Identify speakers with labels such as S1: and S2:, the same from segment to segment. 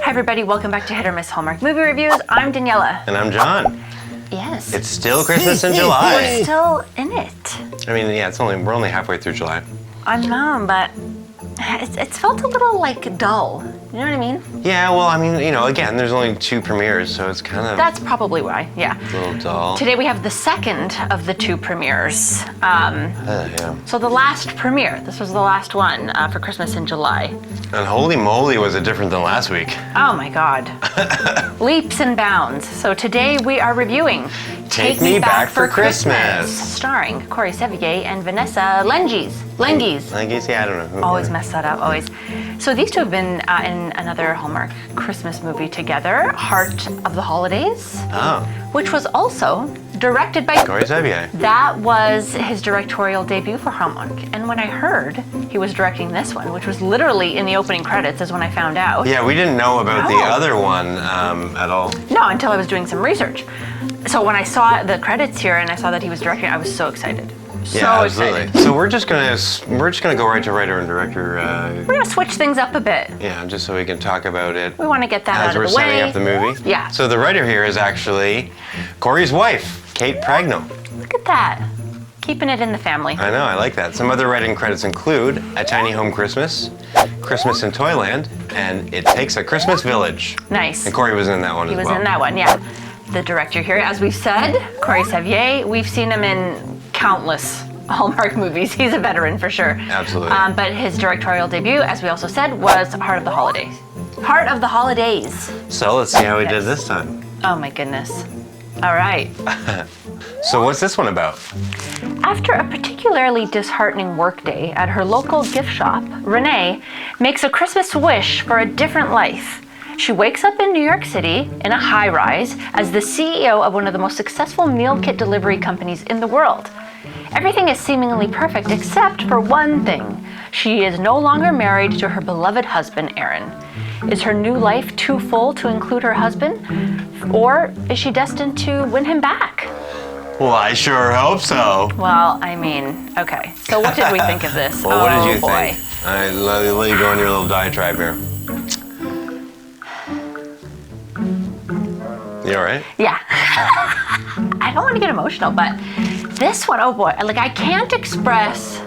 S1: Hi everybody, welcome back to Hit or Miss Hallmark Movie Reviews. I'm Daniela.
S2: And I'm John.
S1: Yes.
S2: It's still Christmas in July.
S1: We're still in it.
S2: I mean, yeah, we're only halfway through July.
S1: I know, but it's felt a little like dull. You know what I mean?
S2: Yeah, well, I mean, again, there's only 2 premieres, so it's kind of
S1: That's probably why, yeah.
S2: a little dull.
S1: Today we have the second of the 2 premieres.
S2: Yeah.
S1: So the last premiere, this was the last one for Christmas in July.
S2: And holy moly, was it different than last week.
S1: Oh my God. Leaps and bounds. So today we are reviewing
S2: Take Me Back for Christmas.
S1: Starring Corey Sevier and Vanessa Lengies. Lengies,
S2: yeah, I don't know.
S1: Always mess that up, always. So these 2 have been in another Hallmark Christmas movie together, Heart of the Holidays, which was also directed by
S2: Corey Sevier.
S1: That was his directorial debut for Hallmark. And when I heard he was directing this one, which was literally in the opening credits, is when I found out.
S2: Yeah, we didn't know about the other one at all.
S1: No, until I was doing some research. So when I saw the credits here and I saw that he was directing, I was so excited.
S2: Yeah, absolutely. So we're just gonna go right to writer and director.
S1: We're gonna switch things up a bit.
S2: Yeah, just so we can talk about it.
S1: We want to get that out of the way.
S2: As we're setting up the movie.
S1: Yeah.
S2: So the writer here is actually Corey's wife, Kate Pragnell.
S1: Look at that. Keeping it in the family.
S2: I know, I like that. Some other writing credits include A Tiny Home Christmas, Christmas in Toyland, and It Takes a Christmas Village.
S1: Nice.
S2: And Corey was in that one as well.
S1: He was in that one, yeah. The director here, as we've said, Corey Sevier, we've seen him in countless Hallmark movies. He's a veteran for sure.
S2: Absolutely.
S1: But his directorial debut, as we also said, was Heart of the Holidays. Heart of the Holidays.
S2: So let's see how he did this time.
S1: Oh my goodness. All right.
S2: So what's this one about?
S1: After a particularly disheartening workday at her local gift shop, Renee makes a Christmas wish for a different life. She wakes up in New York City in a high-rise as the CEO of one of the most successful meal kit delivery companies in the world. Everything is seemingly perfect except for one thing. She is no longer married to her beloved husband, Aaron. Is her new life too full to include her husband? Or is she destined to win him back?
S2: Well, I sure hope so.
S1: Well, I mean, okay. So what did we think of this?
S2: Well, what did you
S1: boy.
S2: think? All right, let you go on your little diatribe here. You all right?
S1: Yeah. I don't want to get emotional, but this one, oh boy, like I can't express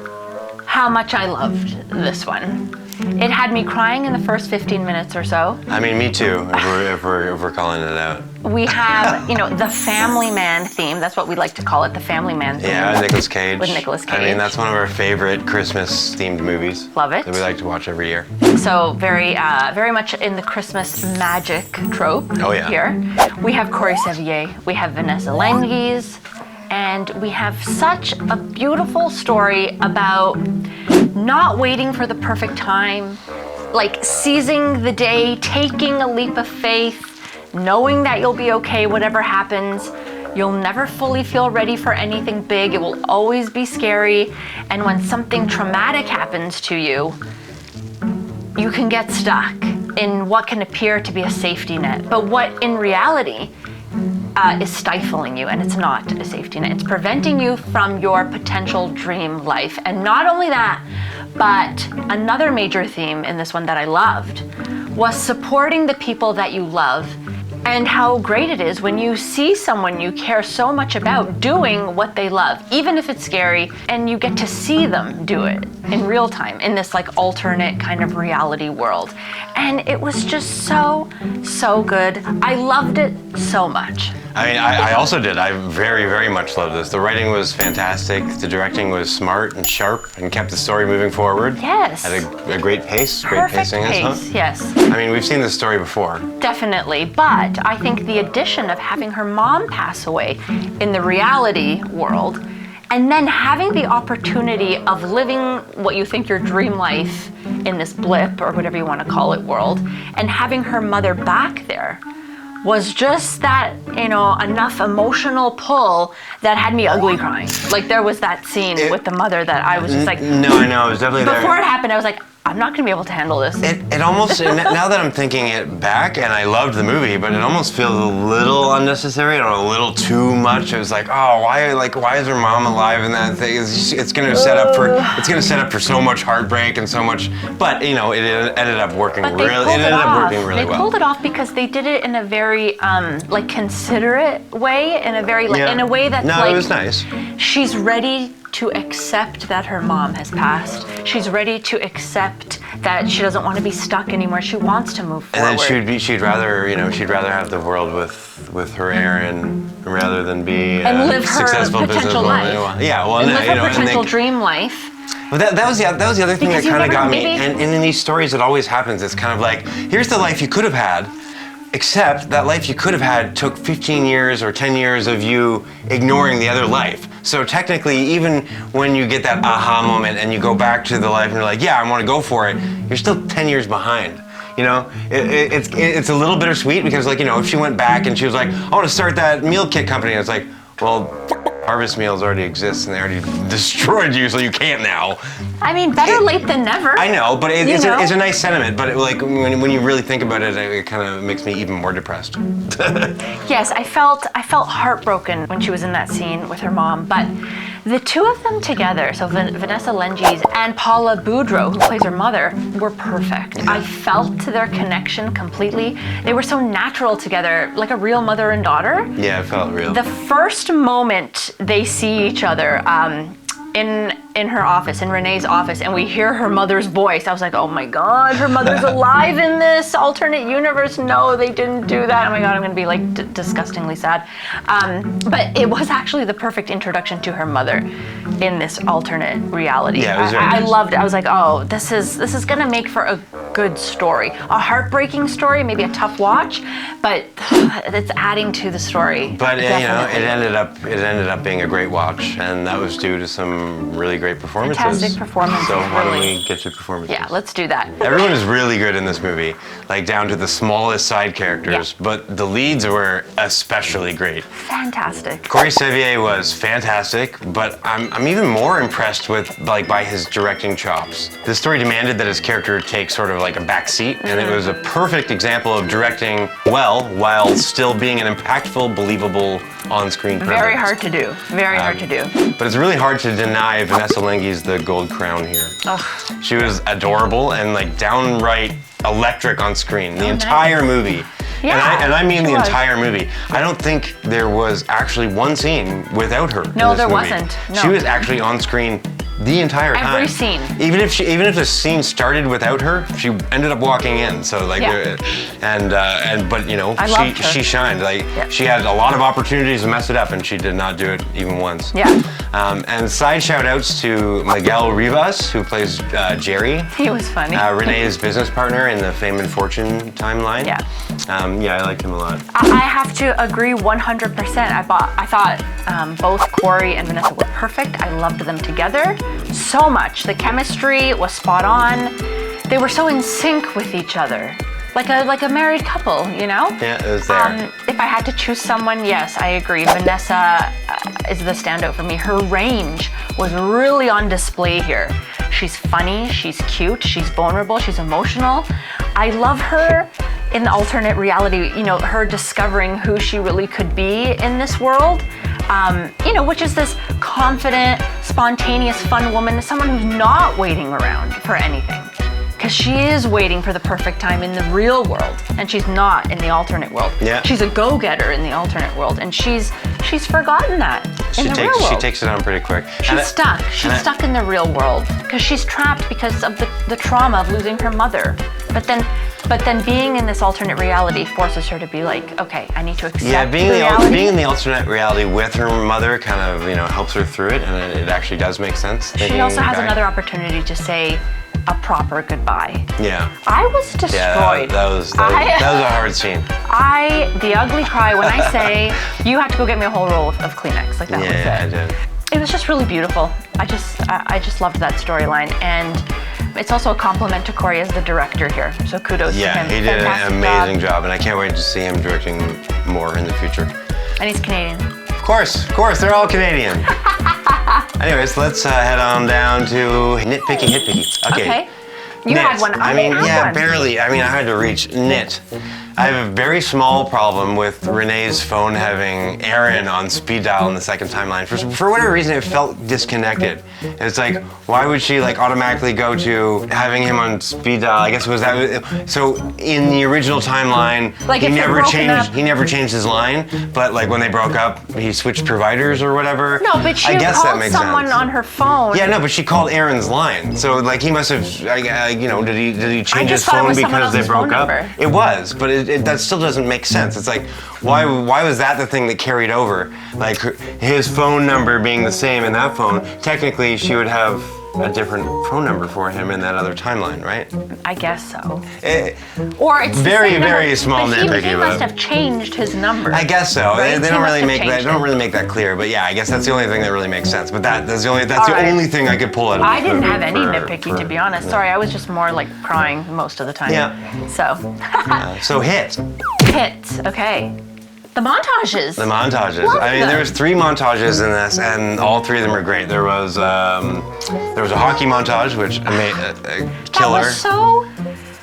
S1: how much I loved this one. It had me crying in the first 15 minutes or so.
S2: I mean, me too, if we're calling it out.
S1: We have, the family man theme. That's what we like to call it, the family man theme.
S2: Yeah, Nicolas Cage.
S1: With Nicolas Cage.
S2: I mean, that's one of our favorite Christmas-themed movies.
S1: Love it.
S2: That we like to watch every year.
S1: So very much in the Christmas magic trope.
S2: Oh, yeah.
S1: Here. We have Corey Sevier. We have Vanessa Lengies. And we have such a beautiful story about not waiting for the perfect time, like seizing the day, taking a leap of faith, knowing that you'll be okay whatever happens. You'll never fully feel ready for anything big. It will always be scary. And when something traumatic happens to you, you can get stuck in what can appear to be a safety net, but what in reality is stifling you, and it's not a safety net. It's preventing you from your potential dream life. And not only that, but another major theme in this one that I loved was supporting the people that you love, and how great it is when you see someone you care so much about doing what they love, even if it's scary, and you get to see them do it in real time in this like alternate kind of reality world. And it was just so good. I loved it so much.
S2: I mean, I also did. I very, very much loved this. The writing was fantastic. The directing was smart and sharp and kept the story moving forward.
S1: Yes.
S2: At a great pace, great pacing.
S1: Pace, yes.
S2: I mean, we've seen this story before.
S1: Definitely, but I think the addition of having her mom pass away in the reality world, and then having the opportunity of living what you think your dream life in this blip, or whatever you want to call it, world, and having her mother back there, was just that, enough emotional pull that had me ugly crying. Like there was that scene with the mother that I was just like...
S2: No, I know, it was definitely there.
S1: Before it happened, I was like, I'm not going to be able to handle this.
S2: It almost, now that I'm thinking it back, and I loved the movie, but it almost feels a little unnecessary or a little too much. It was like, oh, why is her mom alive in that thing? It's going to set up for so much heartbreak and so much, but it ended up working really
S1: They
S2: well.
S1: pulled it off because they did it in a very considerate way, in a very in a way that's
S2: it was nice.
S1: She's ready to accept that her mom has passed. She's ready to accept that she doesn't want to be stuck anymore. She wants to move forward.
S2: And then she'd rather have the world with her Aaron rather than be
S1: and live her
S2: successful
S1: potential
S2: businesswoman.
S1: life.
S2: Yeah, well,
S1: and live her potential dream life.
S2: Well, that was the other thing
S1: Because
S2: that kind of got me.
S1: maybe-
S2: And in these stories, it always happens. It's kind of like, here's the life you could have had, except that life you could have had took 15 years or 10 years of you ignoring the other life. So technically, even when you get that aha moment and you go back to the life and you're like, yeah, I want to go for it, you're still 10 years behind. It's a little bittersweet because, if she went back and she was like, I want to start that meal kit company, it's like, well, Harvest Meals already exists and they already destroyed you, so you can't now.
S1: I mean, better late than never.
S2: I know, but it's a nice sentiment. But when you really think about it, it kind of makes me even more depressed.
S1: Yes, I felt heartbroken when she was in that scene with her mom. But the two of them together, so Vanessa Lengies and Paula Boudreau, who plays her mother, were perfect. I felt their connection completely. They were so natural together, like a real mother and daughter.
S2: Yeah, it felt real.
S1: The first moment they see each other, in her office, in Renee's office, and we hear her mother's voice, I was like, oh my God, her mother's alive in this alternate universe. No, they didn't do that. Oh my God, I'm gonna be like disgustingly sad. But it was actually the perfect introduction to her mother in this alternate reality.
S2: Yeah, it was very
S1: I
S2: nice.
S1: loved it. I was like, oh, this is gonna make for a good story. A heartbreaking story, maybe a tough watch, but it's adding to the story.
S2: But
S1: definitely.
S2: it ended up being a great watch, and that was due to some really great performances.
S1: Fantastic performances,
S2: So why don't
S1: really.
S2: we get to performances?
S1: Yeah, let's do that.
S2: Everyone is really good in this movie, like down to the smallest side characters,
S1: Yeah.
S2: but the leads were especially great.
S1: Fantastic.
S2: Corey Sevier was fantastic, but I'm even more impressed with by his directing chops. The story demanded that his character take sort of like a back seat, and it was a perfect example of directing well while still being an impactful, believable on-screen presence.
S1: Very hard to do. Very hard to do.
S2: But it's really hard to deny Vanessa Lengies the gold crown here.
S1: Ugh.
S2: She was adorable and downright electric on screen the entire movie.
S1: Yeah,
S2: and I mean
S1: she
S2: the
S1: was.
S2: entire movie. I don't think there was actually one scene without her.
S1: No,
S2: in this
S1: there
S2: movie.
S1: wasn't. No.
S2: She was actually on screen the entire time.
S1: Every scene.
S2: Even if the scene started without her, she ended up walking in. So
S1: Yeah.
S2: but
S1: I loved her.
S2: she shined.
S1: Yeah.
S2: She had a lot of opportunities to mess it up, and she did not do it even once.
S1: Yeah.
S2: And side shout outs to Miguel Rivas, who plays Jerry.
S1: He was funny.
S2: Renee's business partner in the Fame and Fortune timeline.
S1: Yeah.
S2: I liked him a lot.
S1: I have to agree 100%. I thought both Corey and Vanessa were perfect. I loved them together so much. The chemistry was spot on. They were so in sync with each other. Like a married couple,
S2: Yeah, it was there.
S1: If I had to choose someone, yes, I agree. Vanessa is the standout for me. Her range was really on display here. She's funny, she's cute, she's vulnerable, she's emotional. I love her in the alternate reality, her discovering who she really could be in this world. Which is this confident, spontaneous, fun woman, someone who's not waiting around for anything. Because she is waiting for the perfect time in the real world, and she's not in the alternate world.
S2: Yeah.
S1: She's a go-getter in the alternate world, and she's forgotten that in the real world.
S2: She takes it on pretty quick.
S1: She's stuck. She's stuck in the real world because she's trapped because of the trauma of losing her mother. But then being in this alternate reality forces her to be like, okay, I need to accept reality.
S2: Being in the alternate reality with her mother kind of helps her through it, and it actually does make sense.
S1: She also has another opportunity to say a proper goodbye.
S2: Yeah.
S1: I was destroyed.
S2: Yeah, that was a hard scene.
S1: The ugly cry when I say, you have to go get me a whole roll of Kleenex. Like that was it.
S2: Yeah, I did.
S1: It was just really beautiful. I just loved that storyline, and it's also a compliment to Corey as the director here. So kudos to him.
S2: Yeah, he did
S1: Fantastic
S2: an amazing job, and I can't wait to see him directing more in the future.
S1: And he's Canadian.
S2: Of course, they're all Canadian. Anyways, let's head on down to Nit Picky, Hit Picky. Okay.
S1: You
S2: Nit.
S1: had one.
S2: I mean,
S1: had
S2: yeah,
S1: one.
S2: barely. I mean, I had to reach Nit. I have a very small problem with Renee's phone having Aaron on speed dial in the second timeline. For whatever reason, it felt disconnected. It's like, why would she like automatically go to having him on speed dial? I guess it was that. So in the original timeline,
S1: Like
S2: he
S1: if they're
S2: never
S1: broken
S2: changed.
S1: up-
S2: He never changed his line. But like when they broke up, he switched providers or whatever.
S1: No, but she
S2: I guess that
S1: called
S2: makes
S1: someone
S2: sense.
S1: on her phone.
S2: Yeah, no, but she called Aaron's line. So like he must have, you know, did he change his
S1: just thought it
S2: phone
S1: was someone
S2: because they
S1: else's phone
S2: broke up?
S1: number.
S2: It was, but that still doesn't make sense. It's like, why was that the thing that carried over? Like his phone number being the same in that phone, technically she would have a different phone number for him in that other timeline, right?
S1: I guess so.
S2: Eh,
S1: Or it's the
S2: Very,
S1: same
S2: very
S1: number,
S2: small
S1: but
S2: nitpicky,
S1: he must
S2: but-
S1: have changed his number.
S2: I guess so.
S1: Right?
S2: They
S1: He
S2: don't
S1: must
S2: really
S1: have
S2: make that.
S1: changed
S2: Don't
S1: it.
S2: really make that clear. But yeah, I guess that's the only thing that really makes sense. But that's the only
S1: All right.
S2: only thing I could pull out of.
S1: I didn't
S2: for-
S1: have any
S2: for-
S1: nitpicky,
S2: for-
S1: to be honest. Sorry, I was just more like crying most of the time.
S2: Yeah.
S1: So,
S2: So hit.
S1: hits. Okay. The montages.
S2: The montages.
S1: Love
S2: I mean,
S1: them.
S2: there was 3 montages in this, and all 3 of them are great. There was a hockey montage, which killer.
S1: That was so.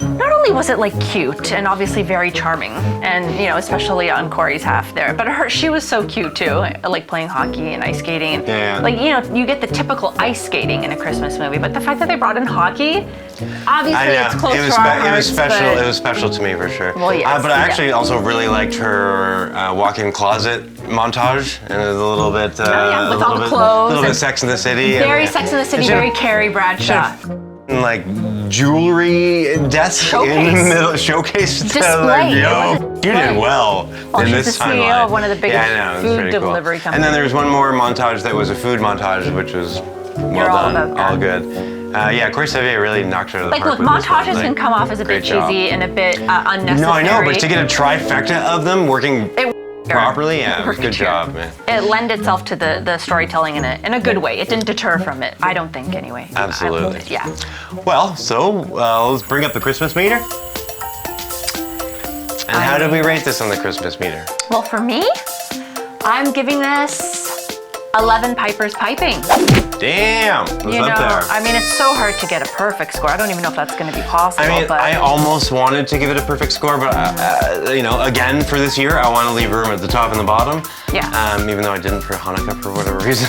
S1: Not only was it like cute and obviously very charming, and you know, especially on Corey's half there, but she was so cute too, like playing hockey and ice skating.
S2: Yeah.
S1: Like, you know, you get the typical ice skating in a Christmas movie, but the fact that they brought in hockey, obviously it's close to our hearts.
S2: It was special.
S1: but-
S2: It was special to me for sure.
S1: Well, yes,
S2: but I
S1: yeah.
S2: actually also really liked her walk-in closet montage, and it was a little bit.
S1: yeah, with
S2: a
S1: all
S2: little
S1: the
S2: bit,
S1: clothes
S2: A little bit
S1: and
S2: Sex in the City.
S1: Very
S2: and,
S1: Sex in the City,
S2: and she
S1: very
S2: had-
S1: Carrie Bradshaw.
S2: like jewelry desk in
S1: Showcase.
S2: the middle showcase.
S1: Display. It
S2: Yo,
S1: was a
S2: you
S1: display.
S2: did well in
S1: she's
S2: this
S1: the CEO
S2: timeline.
S1: of one of the biggest
S2: yeah, I know, it's
S1: food
S2: pretty cool.
S1: delivery
S2: And
S1: companies.
S2: then there was one more montage that was a food montage, which was well
S1: all
S2: done,
S1: about that.
S2: all good. Yeah, Corey Sevier really knocked her out of the
S1: Like,
S2: park
S1: look,
S2: with this one.
S1: montages
S2: Like,
S1: can come off as a bit
S2: great job.
S1: cheesy and a bit unnecessary.
S2: No, I know, but to get a trifecta of them working
S1: It
S2: properly, yeah, it was good
S1: worked here.
S2: job, man.
S1: It lent itself to the storytelling in a good way. It didn't deter from it. I don't think, anyway.
S2: Absolutely.
S1: Yeah.
S2: Well, so let's bring up the Christmas meter. And how did we rate this on the Christmas meter?
S1: Well, for me, I'm giving this 11 Pipers piping.
S2: Damn, it was
S1: You know,
S2: up there.
S1: I mean, it's so hard to get a perfect score. I don't even know if that's going to be possible.
S2: I mean,
S1: but
S2: I almost wanted to give it a perfect score, but you know, again, for this year, I want to leave room at the top and the bottom.
S1: Yeah.
S2: Even though I didn't for Hanukkah for whatever reason.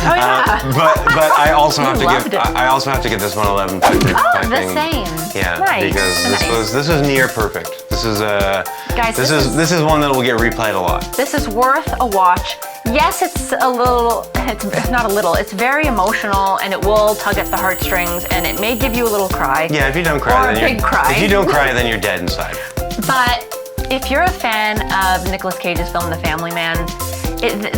S1: Oh, yeah.
S2: But I also have to
S1: loved
S2: give.
S1: it.
S2: I also have to give this one 11 piping.
S1: the same.
S2: Yeah,
S1: Nice.
S2: because
S1: Nice.
S2: this was near perfect. This is
S1: Guys,
S2: this
S1: this
S2: is one that will get replayed a lot.
S1: This is worth a watch. Yes, it's a little, it's not a little, it's very emotional and it will tug at the heartstrings and it may give you a little cry.
S2: Yeah, if you don't
S1: Or
S2: cry,
S1: a
S2: then
S1: big cry.
S2: If you don't cry, then you're dead inside.
S1: But if you're a fan of Nicolas Cage's film The Family Man,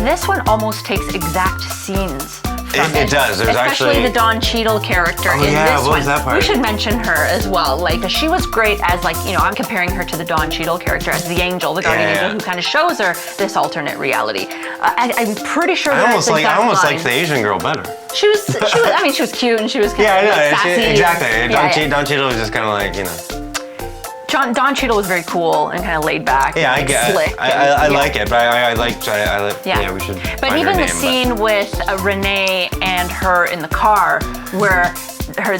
S1: this one almost takes exact scenes from
S2: It does. There's
S1: especially
S2: actually-
S1: the Don Cheadle character
S2: Oh,
S1: in
S2: yeah,
S1: this
S2: what
S1: one.
S2: was that part?
S1: We should mention her as well. Like, she was great as, like, you know, I'm comparing her to the Don Cheadle character as the angel, the guardian
S2: Yeah.
S1: angel, who kind of shows her this alternate reality. I'm pretty sure
S2: I
S1: that's
S2: almost
S1: the
S2: like
S1: exact line.
S2: liked the Asian girl better.
S1: She was. I mean, she was cute and she was kind
S2: Yeah, I
S1: of
S2: know.
S1: like, sassy.
S2: Exactly.
S1: Yeah,
S2: Don Cheadle was just kind of like, you know.
S1: Don Cheadle was very cool and kind of laid back.
S2: Yeah, I
S1: and
S2: get.
S1: slick.
S2: I
S1: and- yeah.
S2: like it, but I like.
S1: Yeah.
S2: Yeah, we should.
S1: But
S2: find her
S1: even the
S2: name,
S1: scene with Renee and her in the car, where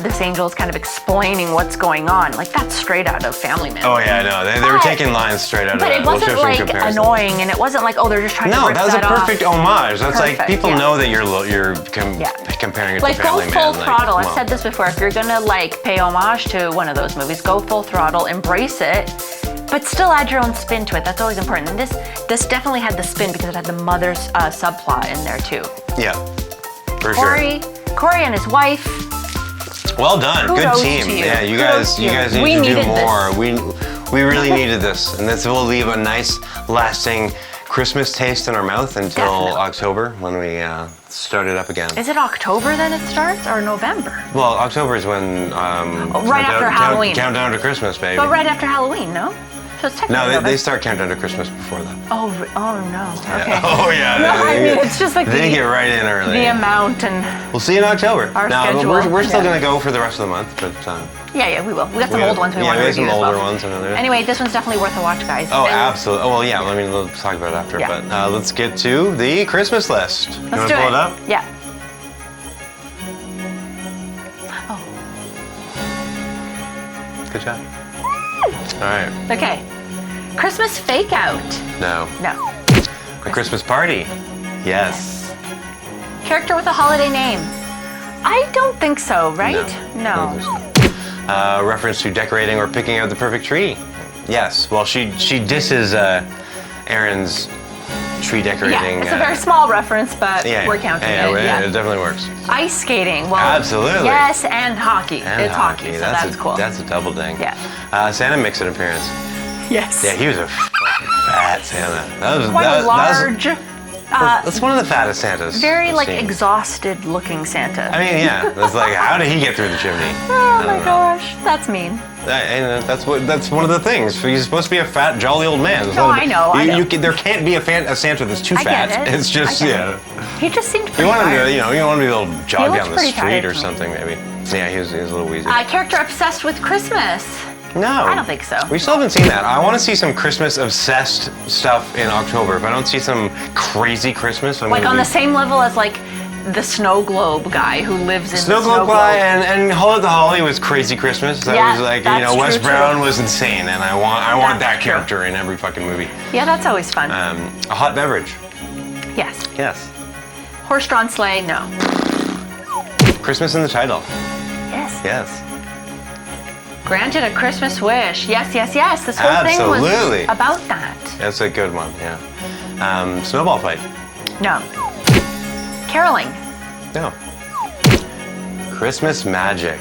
S1: this angel is kind of explaining what's going on, like that's straight out of Family Man.
S2: Oh yeah, I know. They were
S1: But-
S2: taking lines straight out of
S1: But
S2: that.
S1: it
S2: We'll
S1: wasn't
S2: show some
S1: like
S2: comparison.
S1: annoying, and it wasn't like, oh, they're just trying to
S2: No,
S1: rip
S2: that was a
S1: off.
S2: perfect homage. That's like
S1: Perfect,
S2: people
S1: yeah.
S2: know that you're
S1: Yeah.
S2: comparing it
S1: Like,
S2: to
S1: go
S2: Family
S1: full
S2: Man.
S1: throttle.
S2: Like,
S1: I've said this before. If you're gonna like pay homage to one of those movies, go full throttle, embrace it, but still add your own spin to it. That's always important. And this definitely had the spin because it had the mother's subplot in there too.
S2: Yeah, for sure.
S1: Corey and his wife.
S2: Well done. Good
S1: Kudos
S2: team.
S1: to you.
S2: Yeah, you
S1: Kudos
S2: guys
S1: to you.
S2: need
S1: We
S2: to do
S1: needed this.
S2: more. We really needed this, and this will leave a nice, lasting Christmas taste in our mouth until
S1: Definitely.
S2: October when we start it up again.
S1: Is it October then it starts, or November?
S2: Well, October is when
S1: right after Halloween.
S2: Countdown to Christmas, baby.
S1: But right after Halloween, no? So it's technically
S2: No, they
S1: November.
S2: start Countdown to Christmas before that.
S1: Oh no. Okay.
S2: Oh yeah.
S1: No, I mean, it's just like
S2: they get right in early.
S1: the amount and
S2: We'll see you in October.
S1: Our
S2: now,
S1: schedule,
S2: we're still
S1: yeah.
S2: gonna go for the rest of the month, but
S1: yeah, we will. We got some
S2: we
S1: old
S2: have-
S1: ones we
S2: yeah,
S1: want to
S2: we have
S1: review
S2: some
S1: as well.
S2: older ones and others.
S1: Anyway, this one's definitely worth a watch, guys.
S2: Oh,
S1: And
S2: absolutely. Oh, well, yeah. I mean, we'll talk about it after.
S1: Yeah.
S2: But let's get to the Christmas list. You
S1: Let's
S2: want
S1: do
S2: to pull
S1: it.
S2: it up?
S1: Yeah.
S2: Good job. All right.
S1: Okay. Christmas fake out.
S2: No.
S1: No.
S2: A Christmas party. Yes.
S1: Character with a holiday name. I don't think so, right? No.
S2: Reference to decorating or picking out the perfect tree. Yes. Well, she disses Aaron's tree decorating.
S1: Yeah, it's a very small reference, but we're counting it. Yeah.
S2: It definitely works.
S1: Ice skating. Well,
S2: absolutely.
S1: Yes, and hockey.
S2: And
S1: it's hockey, so that's cool.
S2: That's a double ding.
S1: Yeah.
S2: Santa makes an appearance.
S1: Yes.
S2: Yeah, he was a fucking fat Santa. That was
S1: quite large.
S2: That's one of the fattest Santas.
S1: Very
S2: I've seen.
S1: exhausted looking Santa.
S2: I mean, yeah. It's like, how did he get through the chimney?
S1: Oh my gosh, that's mean.
S2: And that's one of the things. He's supposed to be a fat, jolly old man.
S1: No, I know.
S2: There can't be a Santa that's too fat.
S1: Get it.
S2: It's just
S1: He just seemed pretty
S2: You want him
S1: tired.
S2: to, you want him to be able to jog down the street
S1: tired
S2: or
S1: to me.
S2: something, maybe. Yeah, he was a little wheezy.
S1: Character obsessed with Christmas.
S2: No.
S1: I don't think so.
S2: We still haven't seen that. I want to see some Christmas-obsessed stuff in October. If I don't see some crazy Christmas, I'm
S1: Like
S2: gonna
S1: on
S2: be...
S1: the same level as the snow globe guy who lives in
S2: Snow
S1: the snow
S2: Globe guy and Holly the Holly was Crazy Christmas. That was like,
S1: that's
S2: Wes
S1: true,
S2: Brown
S1: too.
S2: was insane, and I want that
S1: That's true.
S2: character in every fucking movie.
S1: Yeah, that's always fun.
S2: A hot beverage.
S1: Yes.
S2: Yes.
S1: Horse-drawn sleigh, no.
S2: Christmas in the title.
S1: Yes.
S2: Yes.
S1: Granted a Christmas wish. Yes, yes, yes. This whole
S2: Absolutely.
S1: thing was about that.
S2: That's a good one, yeah. Snowball fight.
S1: No. Caroling.
S2: No. Christmas magic.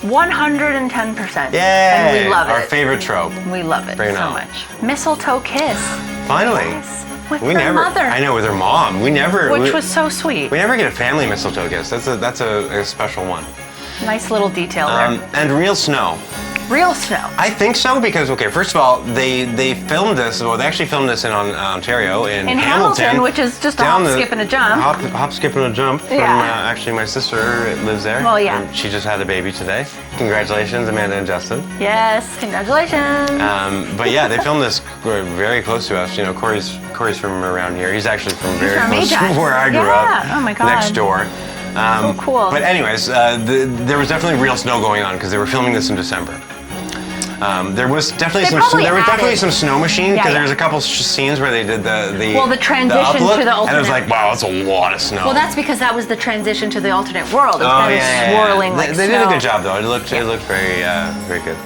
S1: 110%.
S2: Yay!
S1: And we love
S2: Our
S1: it.
S2: favorite trope.
S1: We love it
S2: Bring it
S1: so
S2: on.
S1: much. Mistletoe kiss.
S2: Finally.
S1: Yes. With
S2: We
S1: her
S2: never.
S1: mother.
S2: I know, with her mom.
S1: Which was so sweet.
S2: We never get a family mistletoe kiss. That's a special one.
S1: Nice little detail there.
S2: And real snow.
S1: Real snow.
S2: I think so because first of all, they filmed this. Well, they actually filmed this in Ontario in
S1: Hamilton, which is just a hop, skip, and a jump.
S2: Hop, skip, and a jump. From, actually, my sister lives there.
S1: Well, yeah.
S2: And she just had a baby today. Congratulations, Amanda and Justin.
S1: Yes, congratulations.
S2: But yeah, they filmed this very close to us. Corey's from around here. He's actually from very close to where I grew up.
S1: Oh my God.
S2: Next door.
S1: So cool.
S2: But anyways, there was definitely real snow going on because they were filming this in December. There was definitely some snow machine because there was a couple scenes where they did the
S1: transition
S2: uplook,
S1: to the alternate.
S2: and it was like, wow, that's a lot of snow.
S1: Well, that's because that was the transition to the alternate world. It was kind of swirling like
S2: they
S1: snow.
S2: did a good job though. It looked very good.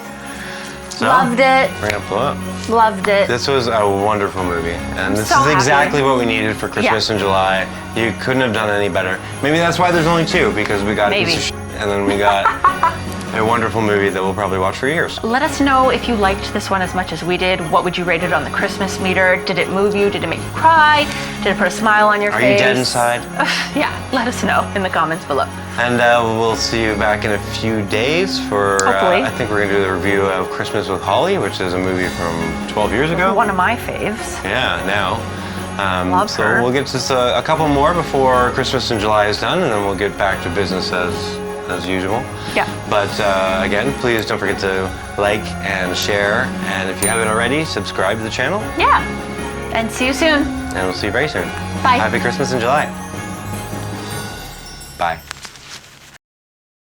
S2: So,
S1: Loved it.
S2: We're gonna pull up.
S1: Loved it.
S2: This was a wonderful movie, and this
S1: so
S2: is exactly
S1: happy.
S2: what we needed for Christmas in July. You couldn't have done any better. Maybe that's why there's only two, because we got a piece of shit, and then we got a wonderful movie that we'll probably watch for years.
S1: Let us know if you liked this one as much as we did. What would you rate it on the Christmas meter? Did it move you? Did it make you cry? Did it put a smile on your face?
S2: Are you dead inside?
S1: Yeah, let us know in the comments below.
S2: And we'll see you back in a few days for,
S1: Hopefully.
S2: I think we're going to do the review of Christmas with Holly, which is a movie from 12 years ago.
S1: One of my faves.
S2: Yeah, now.
S1: Love
S2: so
S1: her.
S2: we'll get just a couple more before Christmas in July is done, and then we'll get back to business as usual.
S1: Yeah.
S2: But again, please don't forget to like and share, and if you haven't already, subscribe to the channel.
S1: Yeah. And see you soon.
S2: And we'll see you very soon.
S1: Bye.
S2: Happy Christmas in July. Bye.